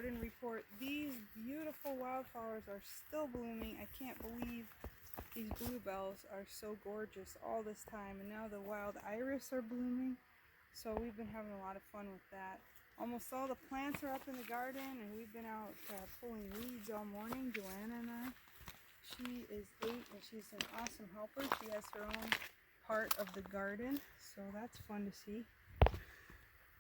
garden report. These beautiful wildflowers are still blooming. I can't believe these bluebells are so gorgeous all this time. And now the wild iris are blooming. So we've been having a lot of fun with that. Almost all the plants are up in the garden, and we've been out pulling weeds all morning, Joanna and I. She is 8 and she's an awesome helper. She has her own part of the garden, so that's fun to see.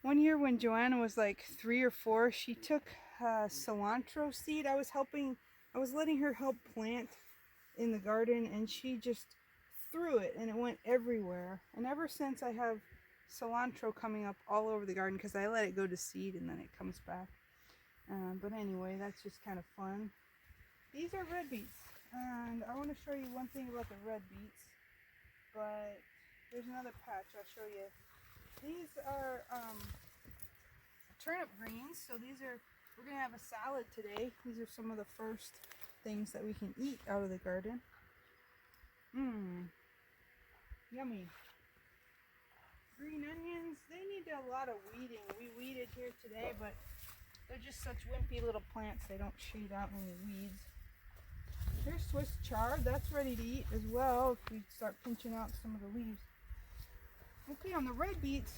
One year when Joanna was like 3 or 4, she took cilantro seed. I was letting her help plant in the garden, and she just threw it and it went everywhere. And ever since, I have cilantro coming up all over the garden because I let it go to seed and then it comes back. But anyway, that's just kind of fun. These are red beets, and I want to show you one thing about the red beets, but there's another patch I'll show you. These are turnip greens, so we're going to have a salad today. These are some of the first things that we can eat out of the garden. Yummy. Green onions, they need a lot of weeding. We weeded here today, but they're just such wimpy little plants. They don't shoot out any weeds. Here's Swiss chard. That's ready to eat as well if we start pinching out some of the leaves. Okay, on the red beets,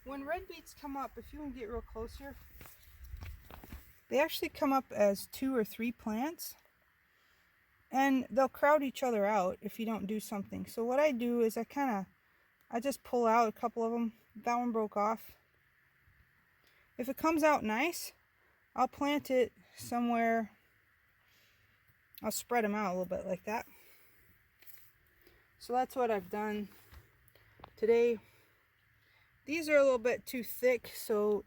when red beets come up, if you can get real close here, they actually come up as 2 or 3 plants, and they'll crowd each other out if you don't do something. So what I do is I just pull out a couple of them. That one broke off. If it comes out nice, I'll plant it somewhere. I'll spread them out a little bit like that. So that's what I've done today. These are a little bit too thick, so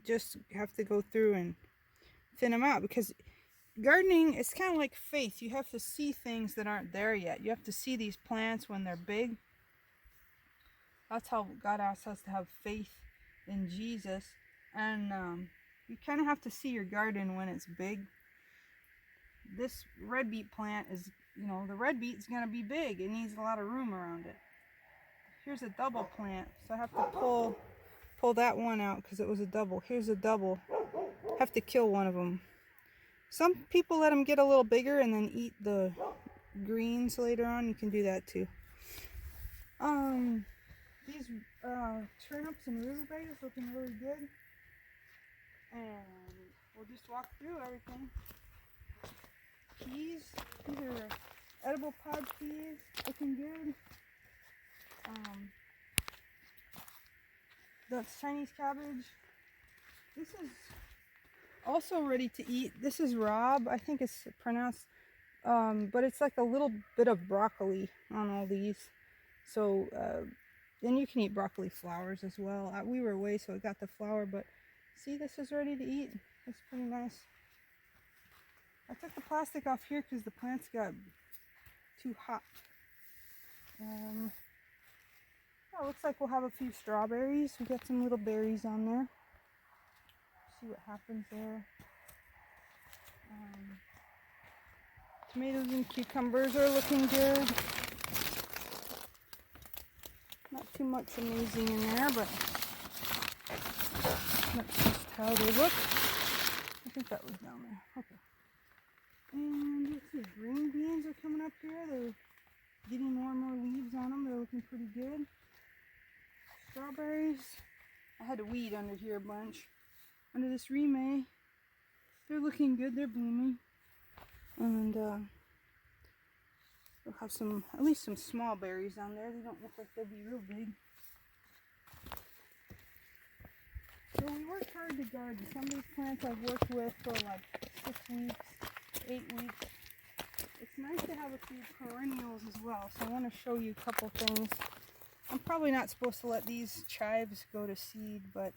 just have to go through and thin them out, because gardening is kind of like faith. You have to see things that aren't there yet. You have to see these plants when they're big. That's how God asks us to have faith in Jesus, and you kind of have to see your garden when it's big. This red beet plant is, the red beet's going to be big. It needs a lot of room around it. Here's a double plant, so I have to pull that one out because it was a double. Here's a double. Have to kill one of them. Some people let them get a little bigger and then eat the greens later on. You can do that too. These turnips and rutabagas looking really good. And we'll just walk through everything. Peas, these are edible pod peas, looking good. That's Chinese cabbage. This is also ready to eat. This is Rob, I think it's pronounced, but it's like a little bit of broccoli on all these. So then you can eat broccoli flowers as well. We were away, so I got the flower, but see, this is ready to eat. It's pretty nice. I took the plastic off here because the plants got too hot. Yeah, looks like we'll have a few strawberries. We got some little berries on there. See what happens there. Tomatoes and cucumbers are looking good. Not too much amazing in there, but that's just how they look. I think that was down there. Okay. And let's see, green beans are coming up here. They're getting more and more leaves on them. They're looking pretty good. Strawberries. I had to weed under here a bunch. Under this remay, they're looking good. They're blooming. And we'll have at least some small berries on there. They don't look like they'll be real big. So we worked hard to garden. Some of these plants I've worked with for like 6 weeks, 8 weeks. It's nice to have a few perennials as well. So I want to show you a couple things. I'm probably not supposed to let these chives go to seed, but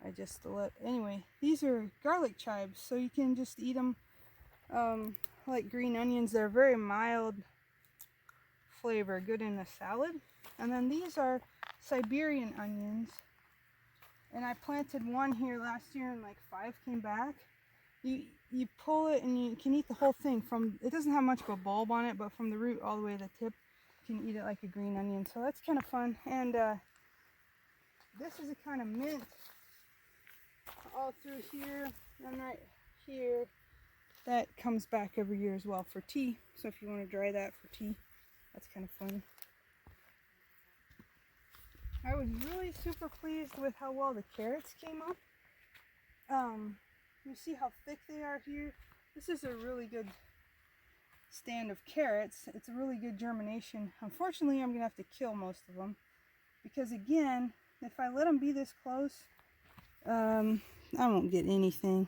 I just anyway, these are garlic chives, so you can just eat them like green onions. They're very mild flavor, good in a salad. And then these are Siberian onions, and I planted one here last year and like 5 came back. You pull it and you can eat the whole thing. It doesn't have much of a bulb on it, but from the root all the way to the tip, you can eat it like a green onion. So that's kind of fun. And this is a kind of mint. all through here and right here. That comes back every year as well for tea. So if you want to dry that for tea, that's kind of fun. I was really super pleased with how well the carrots came up. You see how thick they are here? This is a really good stand of carrots. It's a really good germination. Unfortunately, I'm going to have to kill most of them because, again, if I let them be this close, I won't get anything.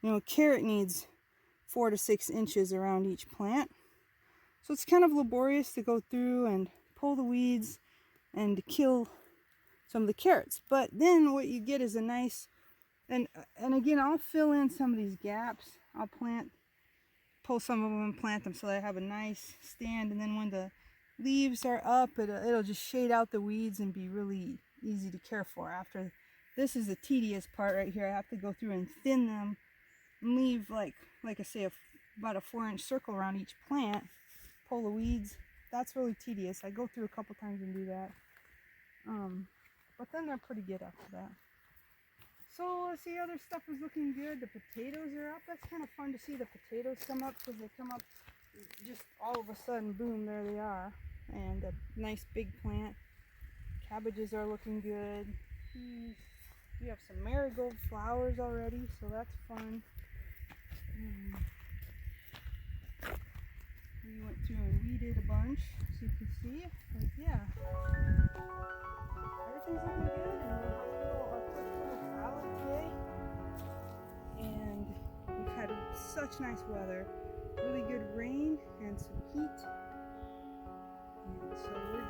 You know, a carrot needs 4 to 6 inches around each plant. So it's kind of laborious to go through and pull the weeds and to kill some of the carrots. But then what you get is a nice, and again, I'll fill in some of these gaps. I'll pull some of them and plant them so that I have a nice stand, and then when the leaves are up, it'll just shade out the weeds and be really easy to care for. After this is the tedious part right here. I have to go through and thin them and leave, like I say, about a 4-inch circle around each plant. Pull the weeds. That's really tedious. I go through a couple times and do that. But then they're pretty good after that. So let's see, other stuff is looking good. The potatoes are up. That's kind of fun to see the potatoes come up because they come up just all of a sudden, boom, there they are. And a nice big plant. Cabbages are looking good. We have some marigold flowers already, so that's fun. We went through and weeded a bunch, so you can see. But yeah, everything's looking good, and we're having our first little salad today. And we've had such nice weather, really good rain and some heat. And so we're